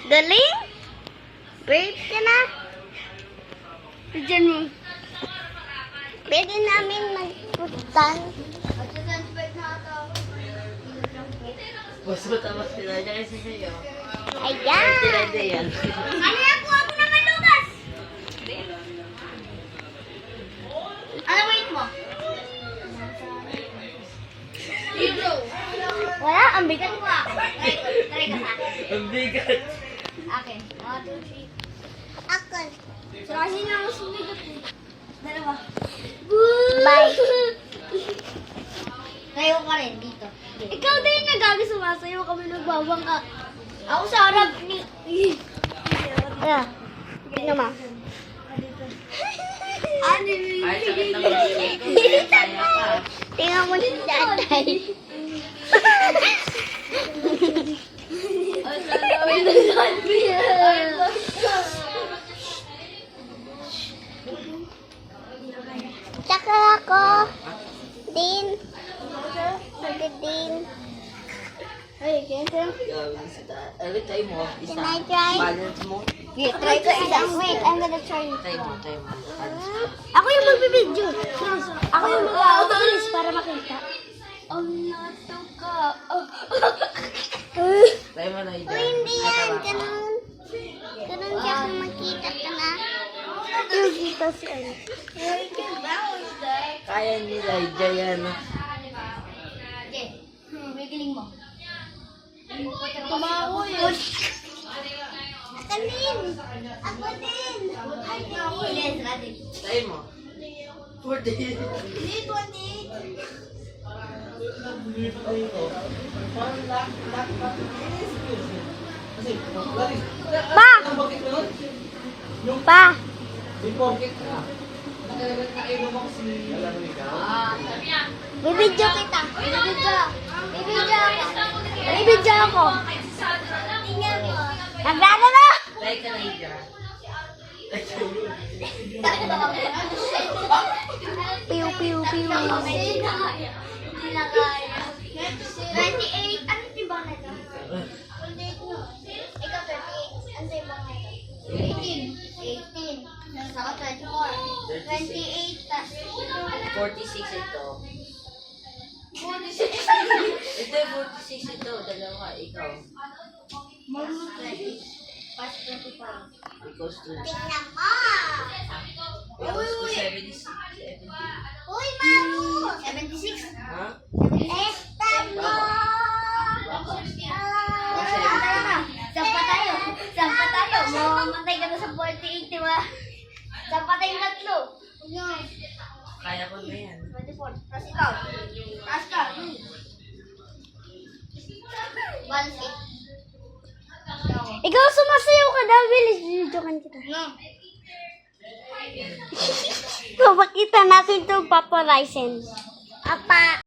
Galing? Brave ka na? Diyan mo. Pwede namin magputan. Mas matamas sila niya kasi sa'yo. Ayan. Sila din yan. Ano yan? Kuha mo naman lugas. Ano weight mo? Wala, ang bigat mo ako. Try ka sa akin. Ang bigat. Akin. 1, 2, 3. Akin. So, kasi nga mas bigat eh. Dalawa. Bye. Tayo ka rin dito. Ikaw din nagagi sumasayo kami nagbawang ka. Ako sa harap ni... Yeah. Tingnan mo. Ano yun? Ay, sakit ng mga kaya pa. Tingnan mo si tatay. Tsaka ako. Din. Din. Ay, kaya Every time mo, isa. Can I try? Balance mo. Yeah, try ko isa. Wait, I'm gonna try. Try mo. Ako yung magbibidyo. Ako yung mag-awalis para makita. Try mo na Oh, hindi yan. Ganun. Ganun siya kung makita ka na. Nakikita siya. Kaya nila, yan. Okay. Wiggling mo. Tumawa yun. Ako din. Ako din. Yes, ready. Try mo. 4 days. Hindi, 20. Pa! Pa! Bibidyo kita. Bibidyo ako. Naglaro na! Try ka na, Ija. Piu, piu, piu. 28. Ano yung bang ito? 28. Ikaw 28. Ano yung bang ito? 18. Saka 24. 28. 46 ito. 46. Ito yung 46 ito. Dalawa, ikaw. Pas 24. Because to Tingnan mo! equals to 76. Uy, Mamu! 76? Ha? Estan mo! Sampa tayo. Mamamatay ka na sa 48, di ba? Sampa tayong tatlo. Kaya ko na yan. 24. Tapos ikaw. Taas ka. Balance 8. Ikaw sumasayaw ka daw, bilis. Videokan kita. No. Papakita natin itong paparazzen. Apa.